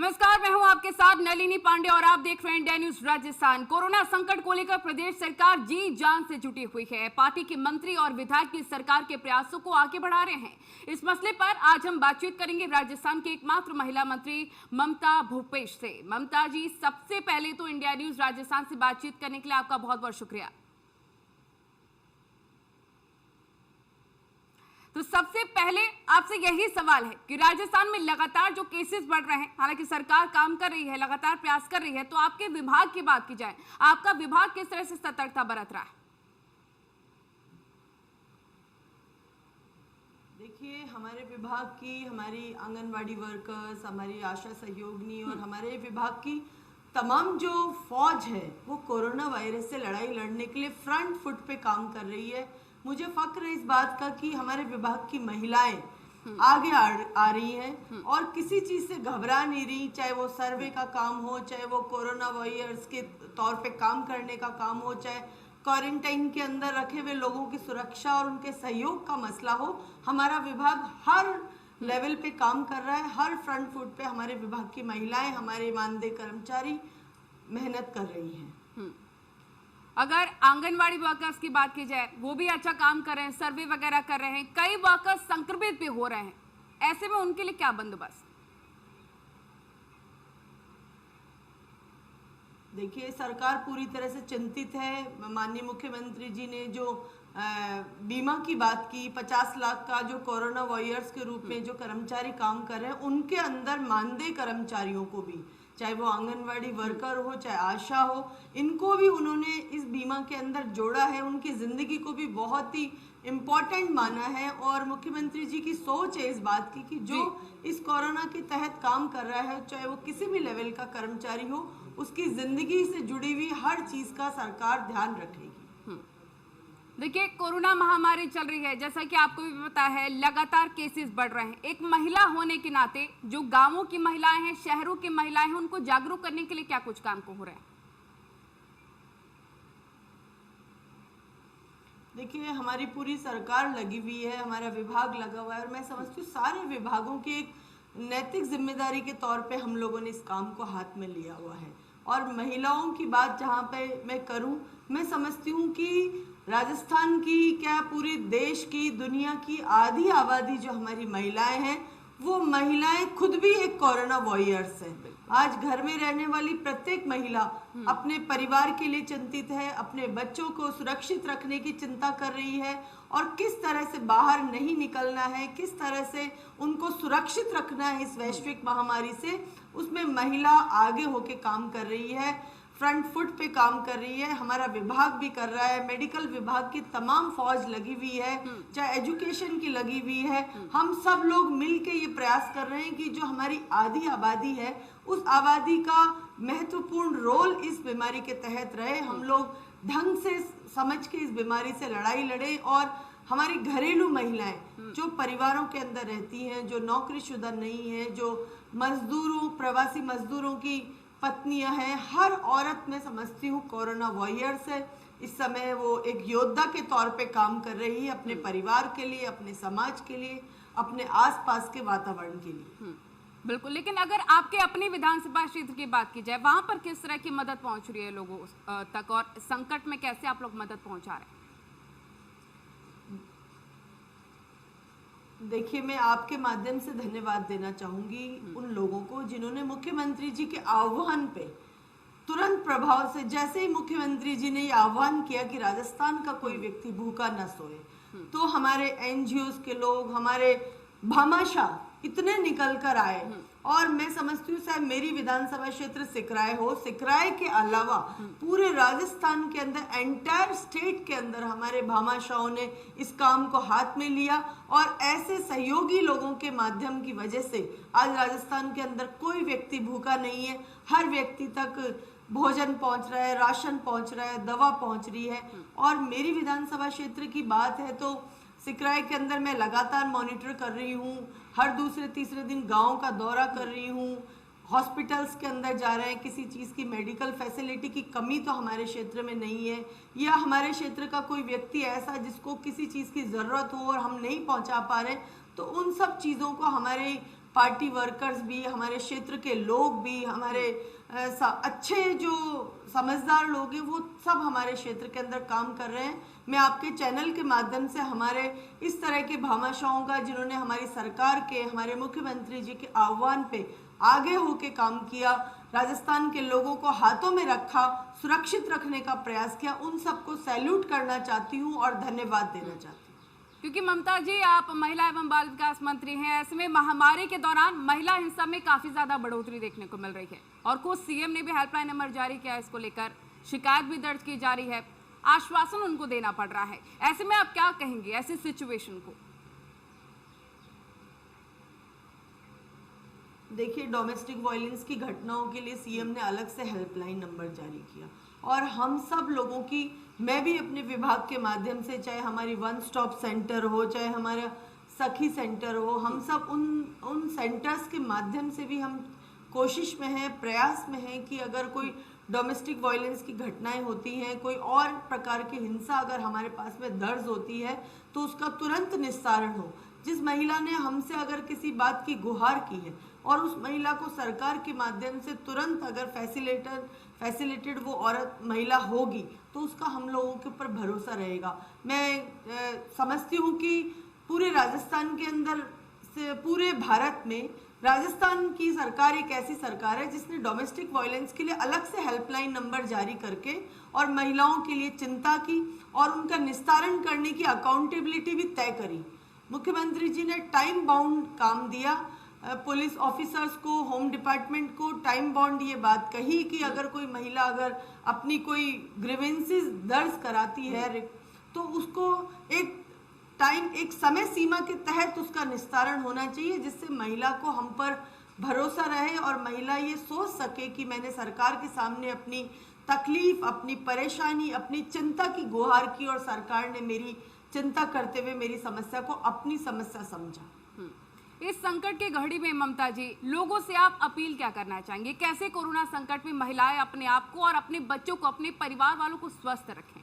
नमस्कार, मैं हूं आपके साथ नलिनी पांडे और आप देख रहे हैं इंडिया न्यूज राजस्थान। कोरोना संकट को लेकर प्रदेश सरकार जी जान से जुटी हुई है। पार्टी के मंत्री और विधायक भी सरकार के प्रयासों को आगे बढ़ा रहे हैं। इस मसले पर आज हम बातचीत करेंगे राजस्थान की एकमात्र महिला मंत्री ममता भूपेश से। ममता जी, सबसे पहले तो इंडिया न्यूज राजस्थान से बातचीत करने के लिए आपका बहुत बहुत शुक्रिया। तो सबसे पहले आपसे यही सवाल है कि राजस्थान में लगातार जो केसेस बढ़ रहे हैं, हालांकि सरकार काम कर रही है, लगातार प्रयास कर रही है, तो आपके विभाग की बात की जाए, आपका विभाग किस तरह से सतर्कता बरत रहा है? देखिए, हमारे विभाग की, हमारी आंगनवाड़ी वर्कर्स, हमारी आशा सहयोगिनी और हमारे विभाग की तमाम जो फौज है वो कोरोना वायरस से लड़ाई लड़ने के लिए फ्रंट फुट पे काम कर रही है। मुझे फक्र है इस बात का कि हमारे विभाग की महिलाएं आगे आ रही हैं और किसी चीज से घबरा नहीं रही, चाहे वो सर्वे का काम हो, चाहे वो कोरोना वॉरियर्स के तौर पे काम करने का काम हो, चाहे क्वारंटाइन के अंदर रखे हुए लोगों की सुरक्षा और उनके सहयोग का मसला हो। हमारा विभाग हर लेवल पे काम कर रहा है। हर फ्रंट फुट पे हमारे विभाग की महिलाएं, हमारे ईमानदेह कर्मचारी मेहनत कर रही हैं। अगर आंगनवाड़ी वर्कर्स की बात की जाए, वो भी अच्छा काम कर रहे हैं, सर्वे वगैरह कर रहे हैं, कई वर्कर्स संक्रमित भी हो रहे हैं, ऐसे में उनके लिए क्या बंदोबस्त? देखिए, सरकार पूरी तरह से चिंतित है। माननीय मुख्यमंत्री जी ने जो बीमा की बात की, 50 लाख का जो कोरोना वॉरियर्स के रूप में जो कर्मचारी काम कर रहे हैं, उनके अंदर मानदेय कर्मचारियों को भी, चाहे वो आंगनवाड़ी वर्कर हो, चाहे आशा हो, इनको भी उन्होंने इस बीमा के अंदर जोड़ा है। उनकी ज़िंदगी को भी बहुत ही इम्पोर्टेंट माना है और मुख्यमंत्री जी की सोच है इस बात की कि जो इस कोरोना के तहत काम कर रहा है, चाहे वो किसी भी लेवल का कर्मचारी हो, उसकी ज़िंदगी से जुड़ी हुई हर चीज़ का सरकार ध्यान रखेगी। देखिए, कोरोना महामारी चल रही है, जैसा कि आपको भी पता है, लगातार केसेस बढ़ रहे हैं। एक महिला होने के नाते जो गांवों की महिलाएं हैं, शहरों की महिलाएं हैं, उनको जागरूक करने के लिए क्या कुछ काम को हो रहा है? देखिए, हमारी पूरी सरकार लगी हुई है, हमारा विभाग लगा हुआ है और मैं समझती हूँ सारे विभागों की एक नैतिक जिम्मेदारी के तौर पे हम लोगों ने इस काम को हाथ में लिया हुआ है। और महिलाओं की बात जहाँ पे मैं करूँ, मैं समझती हूँ कि राजस्थान की क्या पूरे देश की, दुनिया की आधी आबादी जो हमारी महिलाएं हैं, वो महिलाएं खुद भी एक कोरोना वॉरियर्स हैं। आज घर में रहने वाली प्रत्येक महिला अपने परिवार के लिए चिंतित है, अपने बच्चों को सुरक्षित रखने की चिंता कर रही है और किस तरह से बाहर नहीं निकलना है, किस तरह से उनको सुरक्षित रखना है इस वैश्विक महामारी से, उसमें महिला आगे होके काम कर रही है, फ्रंट फुट पे काम कर रही है। हमारा विभाग भी कर रहा है, मेडिकल विभाग की तमाम फौज लगी हुई है, चाहे एजुकेशन की लगी हुई है। हम सब लोग मिलके ये प्रयास कर रहे हैं कि जो हमारी आधी आबादी है, उस आबादी का महत्वपूर्ण रोल इस बीमारी के तहत रहे। हम लोग ढंग से समझ के इस बीमारी से लड़ाई लड़े और हमारी घरेलू महिलाएं जो परिवारों के अंदर रहती हैं, जो नौकरीशुदा नहीं है, जो मजदूरों, प्रवासी मजदूरों की पत्नियां हैं, हर औरत मैं समझती हूँ कोरोना वॉरियर्स है। इस समय वो एक योद्धा के तौर पे काम कर रही है अपने परिवार के लिए, अपने समाज के लिए, अपने आसपास के वातावरण के लिए। बिल्कुल, लेकिन अगर आपके अपनी विधानसभा क्षेत्र की बात की जाए, वहां पर किस तरह की मदद पहुंच रही है लोगों तक और संकट में कैसे आप लोग मदद पहुंचा रहे हैं? देखिए, मैं आपके माध्यम से धन्यवाद देना चाहूंगी उन लोगों को जिन्होंने मुख्यमंत्री जी के आह्वान पे तुरंत प्रभाव से, जैसे ही मुख्यमंत्री जी ने ये आह्वान किया कि राजस्थान का कोई व्यक्ति भूखा न सोए, तो हमारे एनजीओस के लोग, हमारे भामाशाह इतने निकल कर आए। और मैं समझती हूँ शायद मेरी विधानसभा क्षेत्र सिकराय हो, सिकराय के अलावा पूरे राजस्थान के अंदर, एंटायर स्टेट के अंदर हमारे भामाशाहों ने इस काम को हाथ में लिया और ऐसे सहयोगी लोगों के माध्यम की वजह से आज राजस्थान के अंदर कोई व्यक्ति भूखा नहीं है। हर व्यक्ति तक भोजन पहुंच रहा है, राशन पहुंच रहा है, दवा पहुंच रही है। और मेरी विधानसभा क्षेत्र की बात है तो सिकराय के अंदर मैं लगातार मॉनिटर कर रही हूँ, हर दूसरे तीसरे दिन गांव का दौरा कर रही हूँ, हॉस्पिटल्स के अंदर जा रहे हैं। किसी चीज़ की मेडिकल फैसिलिटी की कमी तो हमारे क्षेत्र में नहीं है, या हमारे क्षेत्र का कोई व्यक्ति ऐसा जिसको किसी चीज़ की ज़रूरत हो और हम नहीं पहुँचा पा रहे, तो उन सब चीज़ों को हमारे पार्टी वर्कर्स भी, हमारे क्षेत्र के लोग भी, हमारे अच्छे जो समझदार लोग हैं वो सब हमारे क्षेत्र के अंदर काम कर रहे हैं। मैं आपके चैनल के माध्यम से हमारे इस तरह के भामाशाहों का, जिन्होंने हमारी सरकार के, हमारे मुख्यमंत्री जी के आह्वान पे आगे होके काम किया, राजस्थान के लोगों को हाथों में रखा, सुरक्षित रखने का प्रयास किया, उन सबको सैल्यूट करना चाहती हूँ और धन्यवाद देना चाहती हूँ। क्योंकि ममता जी, आप महिला एवं बाल विकास मंत्री हैं, ऐसे में महामारी के दौरान महिला हिंसा में काफी ज्यादा बढ़ोतरी देखने को मिल रही है और खुद सीएम ने भी हेल्पलाइन नंबर जारी किया है, इसको लेकर शिकायत भी दर्ज की जा रही है, आश्वासन उनको देना पड़ रहा है। ऐसे में आप क्या कहेंगे ऐसी सिचुएशन को? देखिए, डोमेस्टिक वायलेंस की घटनाओं के लिए सीएम ने अलग से हेल्पलाइन नंबर जारी किया और हम सब लोगों की, मैं भी अपने विभाग के माध्यम से, चाहे हमारी वन स्टॉप सेंटर हो, चाहे हमारा सखी सेंटर हो, हम सब उन सेंटर्स के माध्यम से भी हम कोशिश में हैं, प्रयास में हैं कि अगर कोई डोमेस्टिक वायलेंस की घटनाएं होती हैं, कोई और प्रकार की हिंसा अगर हमारे पास में दर्ज होती है तो उसका तुरंत निस्तारण हो। जिस महिला ने हमसे अगर किसी बात की गुहार की है और उस महिला को सरकार के माध्यम से तुरंत अगर फैसिलिटेड वो औरत महिला होगी तो उसका हम लोगों के ऊपर भरोसा रहेगा। मैं समझती हूँ कि पूरे राजस्थान के अंदर से, पूरे भारत में राजस्थान की सरकार एक ऐसी सरकार है जिसने डोमेस्टिक वायलेंस के लिए अलग से हेल्पलाइन नंबर जारी करके और महिलाओं के लिए चिंता की और उनका निस्तारण करने की अकाउंटेबिलिटी भी तय करी। मुख्यमंत्री जी ने टाइम बाउंड काम दिया, पुलिस ऑफिसर्स को, होम डिपार्टमेंट को टाइम बाउंड ये बात कही कि अगर कोई महिला अगर अपनी कोई ग्रीवेंसेस दर्ज कराती है तो उसको एक समय सीमा के तहत उसका निस्तारण होना चाहिए, जिससे महिला को हम पर भरोसा रहे और महिला ये सोच सके कि मैंने सरकार के सामने अपनी तकलीफ, अपनी परेशानी, अपनी चिंता की गुहार की और सरकार ने मेरी चिंता करते हुए मेरी समस्या को अपनी समस्या समझा। इस संकट की घड़ी में ममता जी, लोगों से आप अपील क्या करना चाहेंगे? कैसे कोरोना संकट में महिलाएं अपने आप को और अपने बच्चों को, अपने परिवार वालों को स्वस्थ रखें?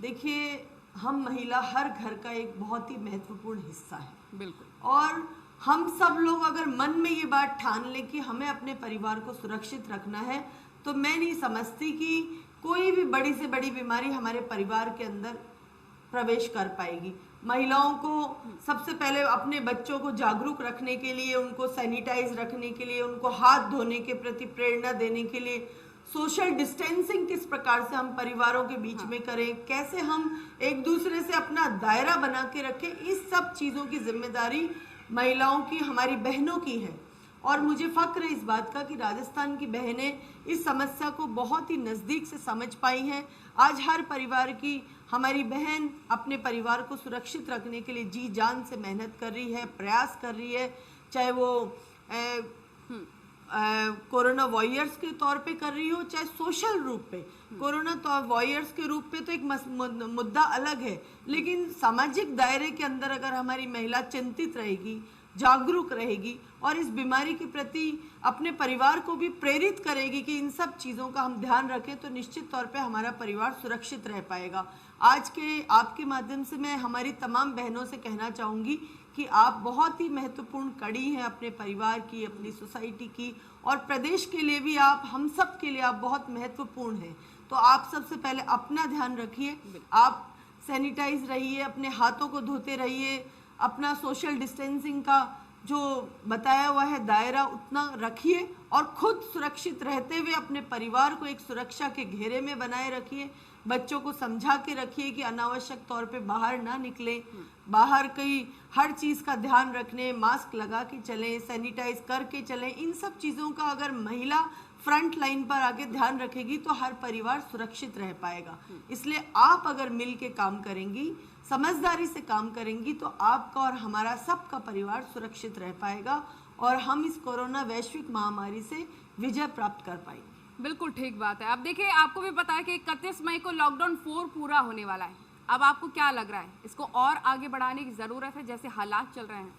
देखिए, हम महिला हर घर का एक बहुत ही महत्वपूर्ण हिस्सा है। बिल्कुल। और हम सब लोग अगर मन में ये बात ठान लें कि हमें अपने परिवार को सुरक्षित रखना है तो मैं नहीं समझती कि कोई भी बड़ी से बड़ी बीमारी हमारे परिवार के अंदर प्रवेश कर पाएगी। महिलाओं को सबसे पहले अपने बच्चों को जागरूक रखने के लिए, उनको सैनिटाइज रखने के लिए, उनको हाथ धोने के प्रति प्रेरणा देने के लिए, सोशल डिस्टेंसिंग किस प्रकार से हम परिवारों के बीच में करें, कैसे हम एक दूसरे से अपना दायरा बना के रखें, इस सब चीज़ों की जिम्मेदारी महिलाओं की, हमारी बहनों की है। और मुझे फक्र है इस बात का कि राजस्थान की बहनें इस समस्या को बहुत ही नज़दीक से समझ पाई हैं। आज हर परिवार की हमारी बहन अपने परिवार को सुरक्षित रखने के लिए जी जान से मेहनत कर रही है, प्रयास कर रही है, चाहे वो कोरोना वॉरियर्स के तौर पे कर रही हो, चाहे सोशल रूप पे। कोरोना वॉरियर्स के रूप पे तो एक मुद्दा अलग है, लेकिन सामाजिक दायरे के अंदर अगर हमारी महिला चिंतित रहेगी, जागरूक रहेगी और इस बीमारी के प्रति अपने परिवार को भी प्रेरित करेगी कि इन सब चीज़ों का हम ध्यान रखें, तो निश्चित तौर पे हमारा परिवार सुरक्षित रह पाएगा। आज के आपके माध्यम से मैं हमारी तमाम बहनों से कहना चाहूँगी कि आप बहुत ही महत्वपूर्ण कड़ी हैं अपने परिवार की, अपनी सोसाइटी की और प्रदेश के लिए भी, आप हम सब के लिए आप बहुत महत्वपूर्ण हैं। तो आप सबसे पहले अपना ध्यान रखिए, आप सैनिटाइज रहिए, अपने हाथों को धोते रहिए, अपना सोशल डिस्टेंसिंग का जो बताया हुआ है दायरा उतना रखिए और खुद सुरक्षित रहते हुए अपने परिवार को एक सुरक्षा के घेरे में बनाए रखिए। बच्चों को समझा के रखिए कि अनावश्यक तौर पे बाहर ना निकलें, बाहर कहीं हर चीज़ का ध्यान रखने, मास्क लगा के चलें, सैनिटाइज करके चलें। इन सब चीज़ों का अगर महिला फ्रंट लाइन पर आके ध्यान रखेगी तो हर परिवार सुरक्षित रह पाएगा। इसलिए आप अगर मिल के काम करेंगी, समझदारी से काम करेंगी, तो आपका और हमारा सबका परिवार सुरक्षित रह पाएगा और हम इस कोरोना वैश्विक महामारी से विजय प्राप्त कर पाएंगे। बिल्कुल ठीक बात है। अब देखिए, आपको भी पता है कि 31 मई को लॉकडाउन 4 पूरा होने वाला है। अब आपको क्या लग रहा है, इसको और आगे बढ़ाने की ज़रूरत है जैसे हालात चल रहे हैं?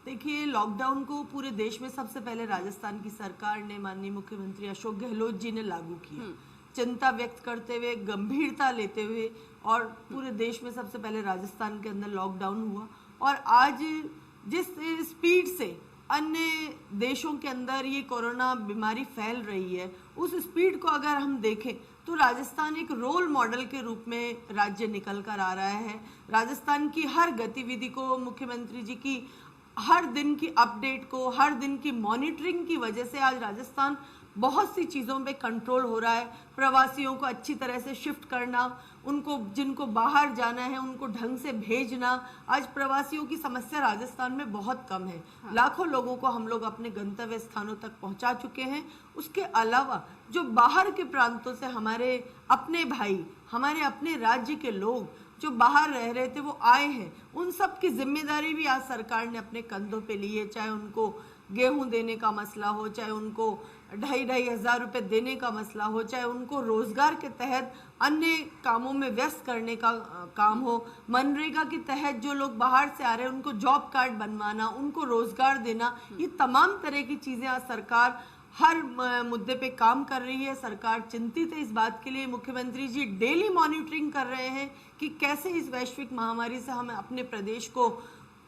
देखिए, लॉकडाउन को पूरे देश में सबसे पहले राजस्थान की सरकार ने, माननीय मुख्यमंत्री अशोक गहलोत जी ने लागू किया। चिंता व्यक्त करते हुए, गंभीरता लेते हुए, और पूरे देश में सबसे पहले राजस्थान के अंदर लॉकडाउन हुआ। और आज जिस स्पीड से अन्य देशों के अंदर ये कोरोना बीमारी फैल रही है, उस स्पीड को अगर हम देखें तो राजस्थान एक रोल मॉडल के रूप में राज्य निकल कर आ रहा है। राजस्थान की हर गतिविधि को, मुख्यमंत्री जी की हर दिन की अपडेट को, हर दिन की मॉनिटरिंग की वजह से आज राजस्थान बहुत सी चीज़ों पे कंट्रोल हो रहा है। प्रवासियों को अच्छी तरह से शिफ्ट करना, उनको जिनको बाहर जाना है उनको ढंग से भेजना। आज प्रवासियों की समस्या राजस्थान में बहुत कम है। लाखों लोगों को हम लोग अपने गंतव्य स्थानों तक पहुंचा चुके हैं। उसके अलावा जो बाहर के प्रांतों से हमारे अपने भाई, हमारे अपने राज्य के लोग जो बाहर रह रहे थे वो आए हैं, उन सब की जिम्मेदारी भी आज सरकार ने अपने कंधों पे ली है। चाहे उनको गेहूं देने का मसला हो, चाहे उनको 2,500 रुपये देने का मसला हो, चाहे उनको रोजगार के तहत अन्य कामों में व्यस्त करने का काम हो, मनरेगा के तहत जो लोग बाहर से आ रहे हैं उनको जॉब कार्ड बनवाना, उनको रोजगार देना, ये तमाम तरह की चीज़ें आज सरकार हर मुद्दे पे काम कर रही है। सरकार चिंतित है इस बात के लिए। मुख्यमंत्री जी डेली मॉनिटरिंग कर रहे हैं कि कैसे इस वैश्विक महामारी से हम अपने प्रदेश को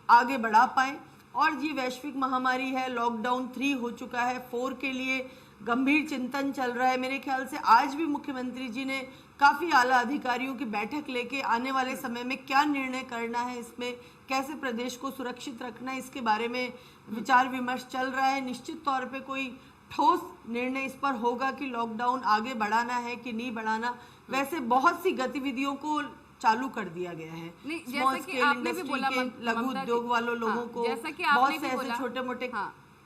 आगे बढ़ा पाएं। और ये वैश्विक महामारी है, लॉकडाउन 3 हो चुका है, 4 के लिए गंभीर चिंतन चल रहा है। मेरे ख्याल से आज भी मुख्यमंत्री जी ने काफ़ी आला अधिकारियों की बैठक लेके आने वाले समय में क्या निर्णय करना है, इसमें कैसे प्रदेश को सुरक्षित रखना है, इसके बारे में विचार विमर्श चल रहा है। निश्चित तौर पे कोई ठोस निर्णय इस पर होगा कि लॉकडाउन आगे बढ़ाना है कि नहीं बढ़ाना। वैसे बहुत सी गतिविधियों को चालू कर दिया गया है। जैसा कि आपने भी बोला, लघु उद्योग वालों लोगों को, जैसा कि बहुत आपने से भी ऐसे बोला छोटे मोटे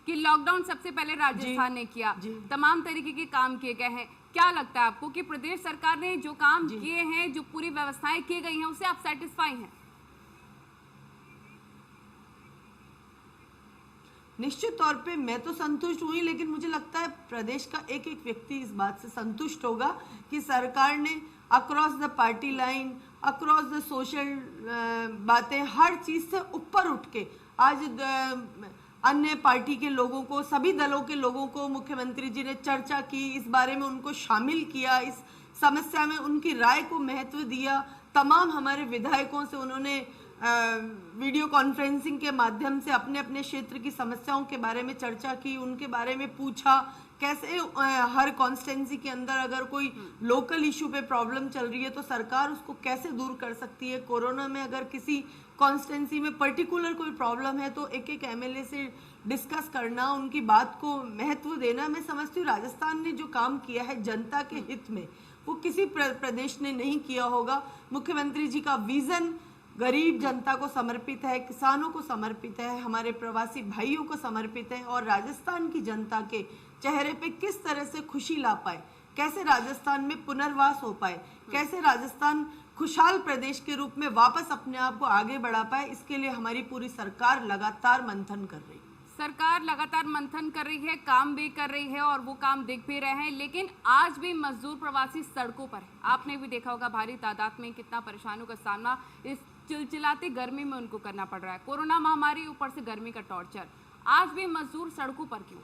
कि लॉकडाउन सबसे पहले राजस्थान ने किया, तमाम तरीके के काम किए गए हैं। क्या लगता है आपको कि प्रदेश सरकार ने जो काम किए हैं, जो पूरी व्यवस्थाएं की गई हैं, उससे आप सेटिस्फाई हैं? निश्चित तौर पे मैं तो संतुष्ट हुई, लेकिन मुझे लगता है प्रदेश का एक एक व्यक्ति इस बात से संतुष्ट होगा कि सरकार ने across the party line, across the social बातें, हर चीज़ से ऊपर उठ के आज अन्य पार्टी के लोगों को, सभी दलों के लोगों को मुख्यमंत्री जी ने चर्चा की, इस बारे में उनको शामिल किया, इस समस्या में उनकी राय को महत्व दिया। तमाम हमारे विधायकों से उन्होंने वीडियो कॉन्फ्रेंसिंग के माध्यम से अपने अपने क्षेत्र की समस्याओं के बारे में चर्चा की, उनके बारे में पूछा कैसे हर कॉन्स्टिट्यूंसी के अंदर अगर कोई लोकल इशू पे प्रॉब्लम चल रही है तो सरकार उसको कैसे दूर कर सकती है। कोरोना में अगर किसी कॉन्स्टिट्यूंसी में पर्टिकुलर कोई प्रॉब्लम है तो एक एक एमएलए से डिस्कस करना, उनकी बात को महत्व देना। मैं समझती हूँ राजस्थान ने जो काम किया है जनता के हित में वो किसी प्रदेश ने नहीं किया होगा। मुख्यमंत्री जी का विजन गरीब जनता को समर्पित है, किसानों को समर्पित है, हमारे प्रवासी भाइयों को समर्पित है। और राजस्थान की जनता के चेहरे पे किस तरह से खुशी ला पाए, कैसे राजस्थान में पुनर्वास हो पाए, कैसे राजस्थान खुशहाल प्रदेश के रूप में वापस अपने आप को आगे बढ़ा पाए, इसके लिए हमारी पूरी सरकार लगातार मंथन कर रही है। सरकार लगातार मंथन कर रही है, काम भी कर रही है और वो काम देख भी रहे हैं, लेकिन आज भी मजदूर प्रवासी सड़कों पर है। आपने भी देखा होगा भारी तादाद में कितना परेशानियों का सामना इस चिलचिलाती गर्मी में उनको करना पड़ रहा है। कोरोना महामारी, ऊपर से गर्मी का टॉर्चर, आज भी मजदूर सड़कों पर क्यों?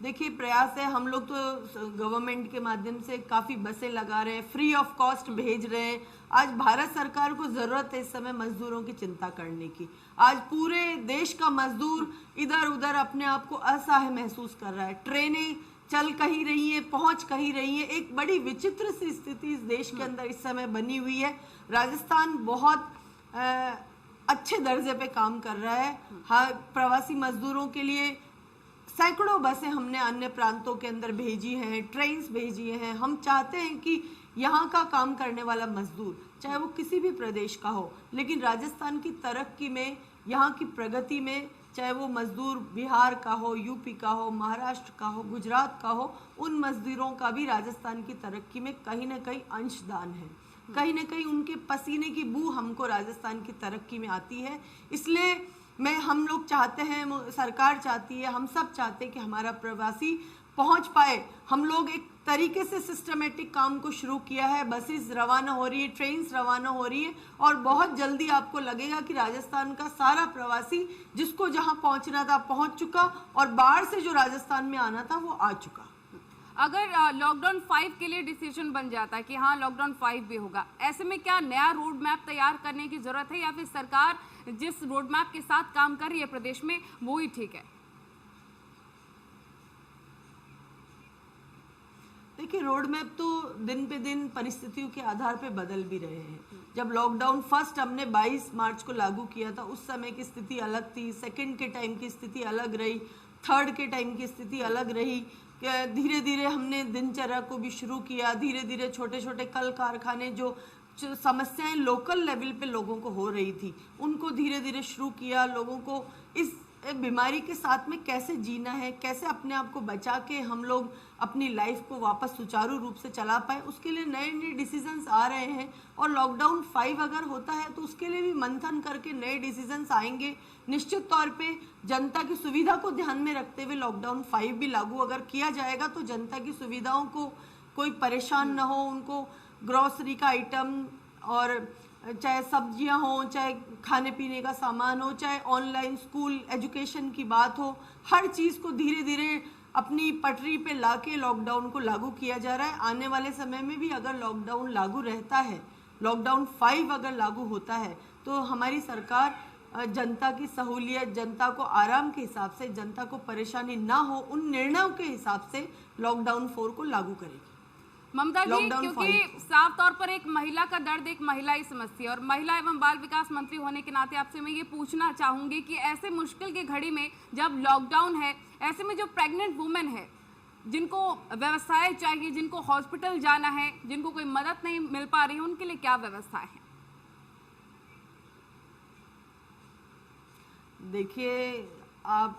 देखिए, प्रयास है, हम लोग तो गवर्नमेंट के माध्यम से काफ़ी बसें लगा रहे हैं, फ्री ऑफ कॉस्ट भेज रहे हैं। आज भारत सरकार को ज़रूरत है इस समय मजदूरों की चिंता करने की। आज पूरे देश का मजदूर इधर उधर अपने आप को असहाय महसूस कर रहा है। ट्रेनें चल कहीं रही है, पहुंच कहीं रही है। एक बड़ी विचित्र सी स्थिति इस देश के अंदर इस समय बनी हुई है। राजस्थान बहुत अच्छे दर्जे पे काम कर रहा है। हर प्रवासी मजदूरों के लिए सैकड़ों बसें हमने अन्य प्रांतों के अंदर भेजी हैं, ट्रेन्स भेजी हैं। हम चाहते हैं कि यहाँ का काम करने वाला मजदूर, चाहे वो किसी भी प्रदेश का हो, लेकिन राजस्थान की तरक्की में, यहाँ की प्रगति में, चाहे वो मजदूर बिहार का हो, यूपी का हो, महाराष्ट्र का हो, गुजरात का हो, उन मजदूरों का भी राजस्थान की तरक्की में कहीं ना कहीं अंशदान है। कहीं ना कहीं उनके पसीने की बू हमको राजस्थान की तरक्की में आती है। इसलिए हम लोग चाहते हैं, सरकार चाहती है, हम सब चाहते हैं कि हमारा प्रवासी पहुंच पाए। हम लोग एक तरीके से सिस्टमेटिक काम को शुरू किया है। बसेस रवाना हो रही है, ट्रेन्स रवाना हो रही है और बहुत जल्दी आपको लगेगा कि राजस्थान का सारा प्रवासी जिसको जहां पहुंचना था पहुंच चुका और बाहर से जो राजस्थान में आना था वो आ चुका। अगर लॉकडाउन 5 के लिए डिसीजन बन जाता है कि हाँ लॉकडाउन 5 भी होगा, ऐसे में क्या नया रोड मैप तैयार करने की जरूरत है या फिर सरकार जिस रोड मैप के साथ काम कर रही है प्रदेश में वो ही ठीक है? देखिए, रोड मैप तो दिन पे दिन परिस्थितियों के आधार पे बदल भी रहे हैं। जब लॉकडाउन फर्स्ट हमने 22 मार्च को लागू किया था उस समय की स्थिति अलग थी, सेकंड के टाइम की स्थिति अलग रही, थर्ड के टाइम की स्थिति अलग रही। धीरे धीरे हमने दिनचर्या को भी शुरू किया, धीरे धीरे छोटे छोटे कल कारखाने जो समस्याएं लोकल लेवल पे लोगों को हो रही थी उनको धीरे धीरे शुरू किया। लोगों को इस बीमारी के साथ में कैसे जीना है, कैसे अपने आप को बचा के हम लोग अपनी लाइफ को वापस सुचारू रूप से चला पाए, उसके लिए नए नए डिसीजंस आ रहे हैं। और लॉकडाउन 5 अगर होता है तो उसके लिए भी मंथन करके नए डिसीजंस आएंगे। निश्चित तौर पे जनता की सुविधा को ध्यान में रखते हुए लॉकडाउन 5 भी लागू अगर किया जाएगा तो जनता की सुविधाओं को कोई परेशान न हो, उनको ग्रोसरी का आइटम और चाहे सब्जियां हो, चाहे खाने पीने का सामान हो, चाहे ऑनलाइन स्कूल एजुकेशन की बात हो, हर चीज़ को धीरे धीरे अपनी पटरी पे लाके लॉकडाउन को लागू किया जा रहा है। आने वाले समय में भी अगर लॉकडाउन लागू रहता है, लॉकडाउन 5 अगर लागू होता है तो हमारी सरकार जनता की सहूलियत, जनता को आराम के हिसाब से, जनता को परेशानी ना हो उन निर्णयों के हिसाब से लॉकडाउन 4 को लागू करेगी। ममता जी, क्योंकि साफ तौर पर एक महिला का दर्द एक महिला ही समझती है और महिला एवं बाल विकास मंत्री होने के नाते आपसे मैं ये पूछना चाहूंगी कि ऐसे मुश्किल की घड़ी में जब लॉकडाउन है, ऐसे में जो प्रेग्नेंट वुमेन है जिनको व्यवस्थाएं चाहिए, जिनको हॉस्पिटल जाना है, जिनको कोई मदद नहीं मिल पा रही है, उनके लिए क्या व्यवस्थाएं हैं? देखिए,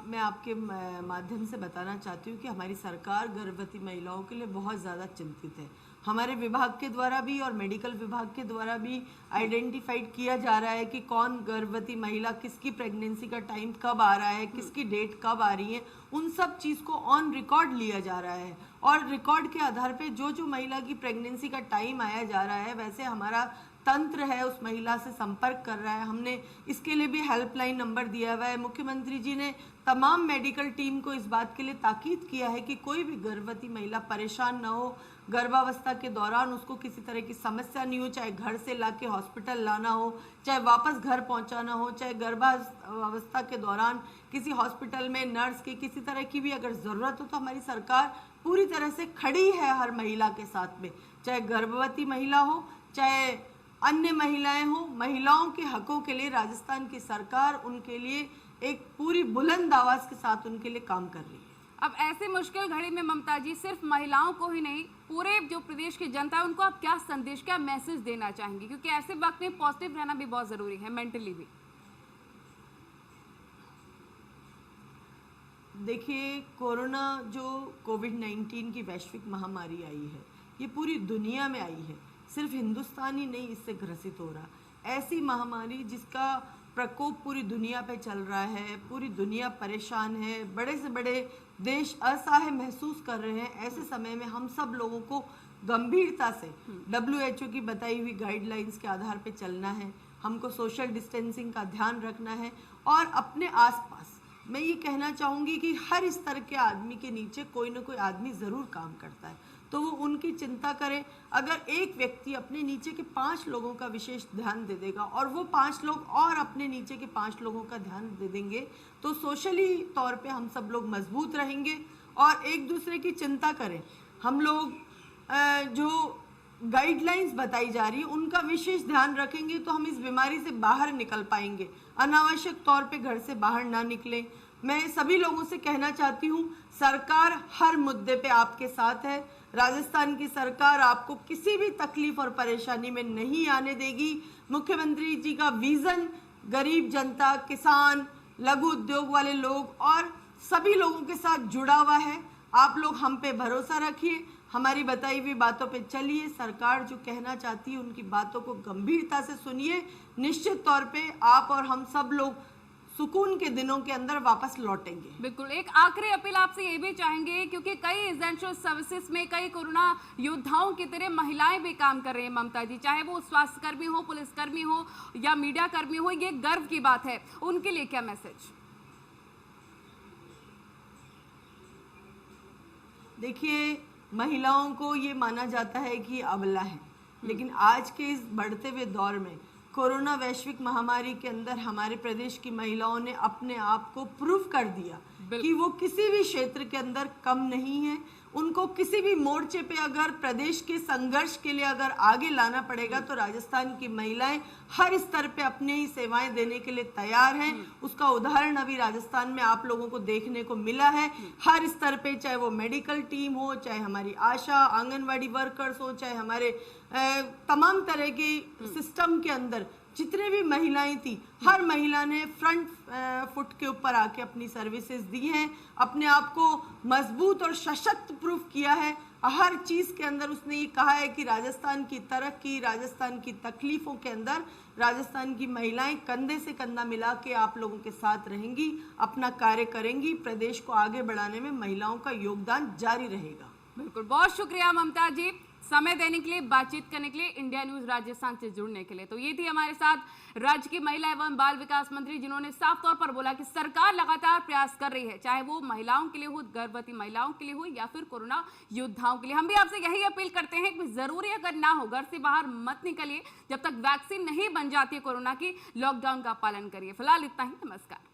मैं आपके माध्यम से बताना चाहती हूँ कि हमारी सरकार गर्भवती महिलाओं के लिए बहुत ज़्यादा चिंतित है। हमारे विभाग के द्वारा भी और मेडिकल विभाग के द्वारा भी आइडेंटिफाइड किया जा रहा है कि कौन गर्भवती महिला, किसकी प्रेगनेंसी का टाइम कब आ रहा है, किसकी डेट कब आ रही है, उन सब चीज़ को ऑन रिकॉर्ड लिया जा रहा है और रिकॉर्ड के आधार पे जो जो महिला की प्रेगनेंसी का टाइम आया जा रहा है वैसे हमारा तंत्र है उस महिला से संपर्क कर रहा है। हमने इसके लिए भी हेल्पलाइन नंबर दिया हुआ है। मुख्यमंत्री जी ने तमाम मेडिकल टीम को इस बात के लिए ताकीद किया है कि कोई भी गर्भवती महिला परेशान ना हो, गर्भावस्था के दौरान उसको किसी तरह की समस्या नहीं हो, चाहे घर से लाके हॉस्पिटल लाना हो, चाहे वापस घर पहुंचाना हो, चाहे गर्भावस्था के दौरान किसी हॉस्पिटल में नर्स की किसी तरह की भी अगर ज़रूरत हो तो हमारी सरकार पूरी तरह से खड़ी है हर महिला के साथ में, चाहे गर्भवती महिला हो चाहे अन्य महिलाएं हो। महिलाओं के हकों के लिए राजस्थान की सरकार उनके लिए एक पूरी बुलंद आवाज के साथ उनके लिए काम कर रही है। अब ऐसे मुश्किल घड़ी में ममता जी सिर्फ महिलाओं को ही नहीं, पूरे जो प्रदेश की जनता है उनको आप क्या संदेश, क्या मैसेज देना चाहेंगे? क्योंकि ऐसे वक्त में पॉजिटिव रहना भी बहुत जरूरी है, मेंटली भी। देखिए, कोरोना जो कोविड-19 की वैश्विक महामारी आई है ये पूरी दुनिया में आई है, सिर्फ हिंदुस्तान ही नहीं इससे ग्रसित हो रहा। ऐसी महामारी जिसका प्रकोप पूरी दुनिया पे चल रहा है, पूरी दुनिया परेशान है, बड़े से बड़े देश असहाय महसूस कर रहे हैं। ऐसे समय में हम सब लोगों को गंभीरता से WHO की बताई हुई गाइडलाइंस के आधार पे चलना है, हमको सोशल डिस्टेंसिंग का ध्यान रखना है और अपने आसपास मैं ये कहना चाहूँगी कि हर स्तर के आदमी के नीचे कोई ना कोई आदमी ज़रूर काम करता है, तो वो उनकी चिंता करें। अगर एक व्यक्ति अपने नीचे के 5 लोगों का विशेष ध्यान दे देगा और वो 5 लोग और अपने नीचे के 5 लोगों का ध्यान दे देंगे तो सोशली तौर पे हम सब लोग मजबूत रहेंगे और एक दूसरे की चिंता करें। हम लोग जो गाइडलाइंस बताई जा रही है उनका विशेष ध्यान रखेंगे तो हम इस बीमारी से बाहर निकल पाएंगे। अनावश्यक तौर पे घर से बाहर ना निकलें। मैं सभी लोगों से कहना चाहती हूँ, सरकार हर मुद्दे पे आपके साथ है। राजस्थान की सरकार आपको किसी भी तकलीफ और परेशानी में नहीं आने देगी। मुख्यमंत्री जी का विजन गरीब जनता, किसान, लघु उद्योग वाले लोग और सभी लोगों के साथ जुड़ा हुआ है। आप लोग हम पे भरोसा रखिए, हमारी बताई हुई बातों पे चलिए। सरकार जो कहना चाहती है उनकी बातों को गंभीरता से सुनिए। निश्चित तौर पे आप और हम सब लोग सुकून के दिनों के अंदर वापस लौटेंगे। बिल्कुल, एक आखिरी अपील आपसे ये भी चाहेंगे, क्योंकि कई एसेंशियल सर्विसेज में कई कोरोना योद्धाओं की तरह महिलाएं भी काम कर रही हैं ममता जी, चाहे वो स्वास्थ्यकर्मी हो, पुलिसकर्मी हो या मीडिया कर्मी हो, ये गर्व की बात है। उनके लिए क्या मैसेज? देखिए, महिलाओं को ये माना जाता है कि अबला है, लेकिन आज के इस बढ़ते हुए दौर में कोरोना वैश्विक महामारी के अंदर हमारे प्रदेश की महिलाओं ने अपने आप को प्रूव कर दिया कि वो किसी भी क्षेत्र के अंदर कम नहीं है। उनको किसी भी मोर्चे पे अगर प्रदेश के संघर्ष के लिए अगर आगे लाना पड़ेगा तो राजस्थान की महिलाएं हर स्तर पे अपनी ही सेवाएं देने के लिए तैयार हैं। उसका उदाहरण अभी राजस्थान में आप लोगों को देखने को मिला है। हर स्तर पे, चाहे वो मेडिकल टीम हो, चाहे हमारी आशा आंगनवाड़ी वर्कर्स हो, चाहे हमारे तमाम तरह के सिस्टम के अंदर जितने भी महिलाएं थी, हर महिला ने फ्रंट फुट के ऊपर आके अपनी सर्विसेज दी हैं, अपने आप को मजबूत और सशक्त प्रूफ किया है। हर चीज़ के अंदर उसने ये कहा है कि राजस्थान की तरक्की, राजस्थान की तकलीफ़ों के अंदर राजस्थान की महिलाएं कंधे से कंधा मिला के आप लोगों के साथ रहेंगी, अपना कार्य करेंगी। प्रदेश को आगे बढ़ाने में महिलाओं का योगदान जारी रहेगा। बिल्कुल, बहुत शुक्रिया ममता जी, समय देने के लिए, बातचीत करने के लिए, इंडिया न्यूज राजस्थान से जुड़ने के लिए। तो ये थी हमारे साथ राज्य की महिला एवं बाल विकास मंत्री, जिन्होंने साफ तौर पर बोला कि सरकार लगातार प्रयास कर रही है, चाहे वो महिलाओं के लिए हो, गर्भवती महिलाओं के लिए हो या फिर कोरोना योद्धाओं के लिए। हम भी आपसे यही अपील करते हैं कि जरूरी अगर ना हो घर से बाहर मत निकलिए, जब तक वैक्सीन नहीं बन जाती है कोरोना की, लॉकडाउन का पालन करिए। फिलहाल इतना ही, नमस्कार।